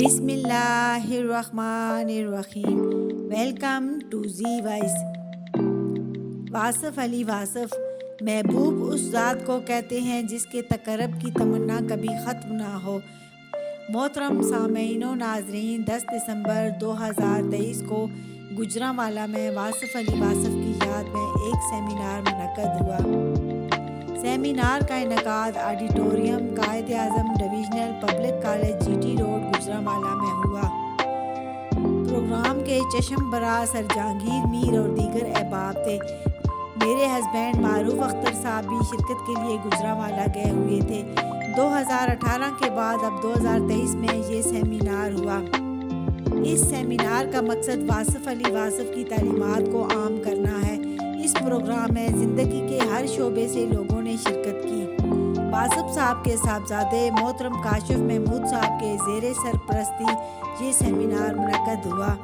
بسم اللہ الرحمن الرحیم۔ Welcome to Zee voice. Wasif Ali Wasif, محبوب اس ذات کو کہتے ہیں جس کے تقرب کی تمنا کبھی ختم نہ ہو۔ محترم سامعین و ناظرین، 10 دسمبر 2023 کو گوجرانوالہ میں واصف علی واصف کی یاد میں ایک سیمینار منعقد ہوا۔ سیمینار کا انعقاد auditorium Quaid Azam divisional public college G T road Gujranwala میں ہوا۔ پروگرام کے چشم برا سر جہانگیر میر اور دیگر احباب تھے۔ میرے ہسبینڈ معروف اختر صاحب بھی شرکت کے لیے گوجرانوالہ گئے ہوئے تھے۔ 2018 کے بعد اب 2023 میں یہ سیمینار ہوا۔ اس سیمینار کا مقصد واصف علی واصف کی تعلیمات کو عام کرنا ہے۔ اس پروگرام میں زندگی کے ہر شعبے سے لوگوں نے شرکت کی۔ واصف صاحب کے صاحبزادے محترم کاشف محمود صاحب کے زیر سرپرستی یہ سیمینار منعقد ہوا۔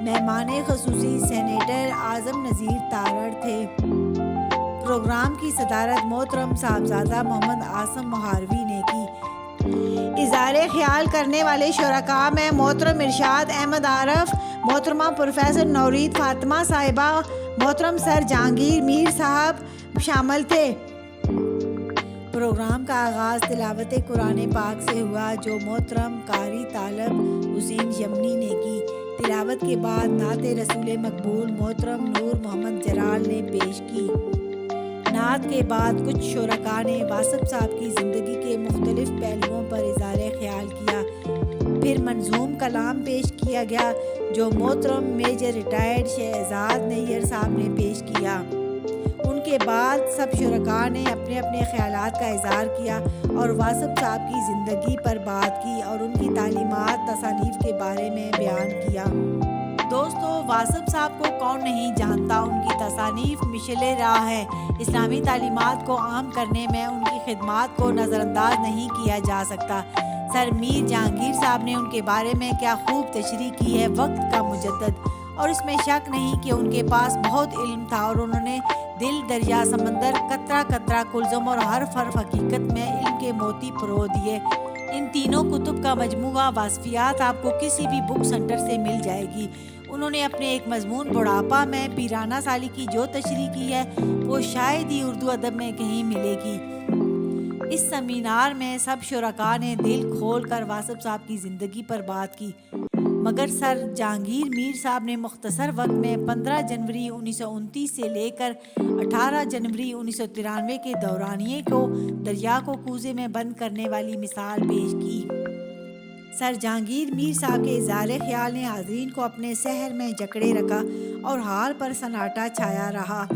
مہمان خصوصی سینیٹر اعظم نذیر تارڑ تھے۔ پروگرام کی صدارت محترم صاحبزادہ محمد عاصم مہاروی نے کی۔ اظہار خیال کرنے والے شرکاء میں محترم ارشاد احمد عارف، محترمہ پروفیسر نورید فاطمہ صاحبہ، محترم سر جہانگیر میر صاحب شامل تھے۔ پروگرام کا آغاز تلاوت قرآن پاک سے ہوا جو محترم قاری طالب حسین یمنی نے کی۔ تلاوت کے بعد نعت رسول مقبول محترم نور محمد جلال نے پیش کی۔ نعت کے بعد کچھ شرکاء نے واصف صاحب کی زندگی کے مختلف پہلوؤں پر اظہار خیال کیا۔ پھر منظوم کلام پیش کیا گیا جو محترم میجر ریٹائرڈ شہزاد نیئر صاحب نے پیش کیا۔ ان کے بعد سب شرکاء نے اپنے اپنے خیالات کا اظہار کیا اور واصف صاحب کی زندگی پر بات کی اور ان کی تعلیمات تصانیف کے بارے میں بیان کیا۔ دوستو، واصف صاحب کو کون نہیں جانتا، ان کی تصانیف مشعل راہ ہے۔ اسلامی تعلیمات کو عام کرنے میں ان کی خدمات کو نظر انداز نہیں کیا جا سکتا۔ سر میر جہانگیر صاحب نے ان کے بارے میں کیا خوب تشریح کی ہے، وقت کا مجدد، اور اس میں شک نہیں کہ ان کے پاس بہت علم تھا اور انہوں نے دل دریا سمندر قطرہ قطرہ کلزم اور حرف حرف حقیقت میں علم کے موتی پرو دیے۔ ان تینوں کتب کا مجموعہ واصفیات آپ کو کسی بھی بک سینٹر سے مل جائے گی۔ انہوں نے اپنے ایک مضمون بڑھاپا میں پیرانہ سالی کی جو تشریح کی ہے وہ شاید ہی اردو ادب میں کہیں ملے گی۔ اس سیمینار میں سب شرکاء نے دل کھول کر واصف صاحب کی زندگی پر بات کی، مگر سر جہانگیر میر صاحب نے مختصر وقت میں 15 جنوری 1929 سے لے کر 18 جنوری 1993 کے دورانیے کو دریا کو کوزے میں بند کرنے والی مثال پیش کی۔ سر جہانگیر میر صاحب کے اظہار خیال نے حاضرین کو اپنے سحر میں جکڑے رکھا اور حال پر سناٹا چھایا رہا۔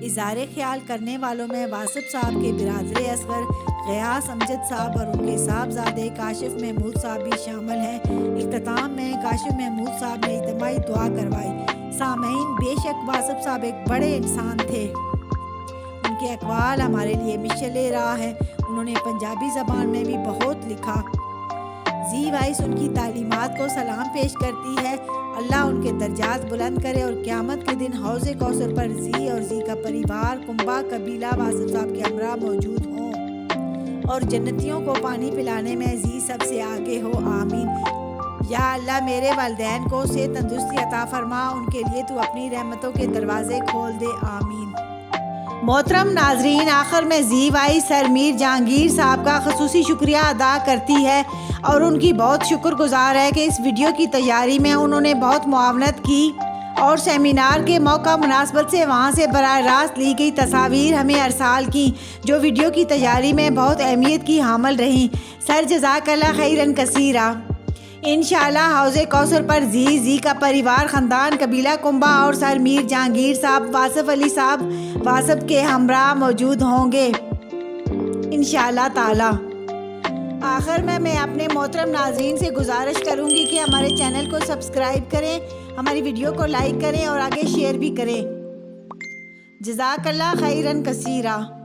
اظہار خیال کرنے والوں میں واصف صاحب کے برادر اصغر غیاث امجد صاحب اور ان کے صاحبزادے کاشف محمود صاحب بھی شامل ہیں۔ اختتام میں کاشف محمود صاحب نے اجتماعی دعا کروائی۔ سامعین، بے شک واصف صاحب ایک بڑے انسان تھے۔ ان کے اقوال ہمارے لیے مشعل راہ ہے۔ انہوں نے پنجابی زبان میں بھی بہت لکھا۔ زی وائس ان کی تعلیمات کو سلام پیش کرتی ہے۔ اللہ ان کے درجات بلند کرے اور قیامت کے دن حوض کوثر پر زی اور زی کا پریوار کنبہ قبیلہ واصف صاحب کے ہمراہ موجود ہوں اور جنتیوں کو پانی پلانے میں زی سب سے آگے ہو، آمین۔ یا اللہ میرے والدین کو صحت تندرستی عطا فرما، ان کے لیے تو اپنی رحمتوں کے دروازے کھول دے، آمین۔ محترم ناظرین، آخر میں زی وائس سر میر جہانگیر صاحب کا خصوصی شکریہ ادا کرتی ہے اور ان کی بہت شکر گزار ہے کہ اس ویڈیو کی تیاری میں انہوں نے بہت معاونت کی اور سیمینار کے موقع مناسبت سے وہاں سے براہ راست لی گئی تصاویر ہمیں ارسال کی جو ویڈیو کی تیاری میں بہت اہمیت کی حامل رہیں۔ سر جزاک اللہ خیرن کثیرہ۔ انشاءاللہ حوض کوثر پر زی کا پریوار، خاندان، قبیلہ کنبہ اور سر میر جہانگیر صاحب واصف علی صاحب واصف کے ہمراہ موجود ہوں گے انشاءاللہ تعالی۔ آخر میں اپنے محترم ناظرین سے گزارش کروں گی کہ ہمارے چینل کو سبسکرائب کریں، ہماری ویڈیو کو لائک کریں اور آگے شیئر بھی کریں۔ جزاک اللہ خیرن کثیرہ۔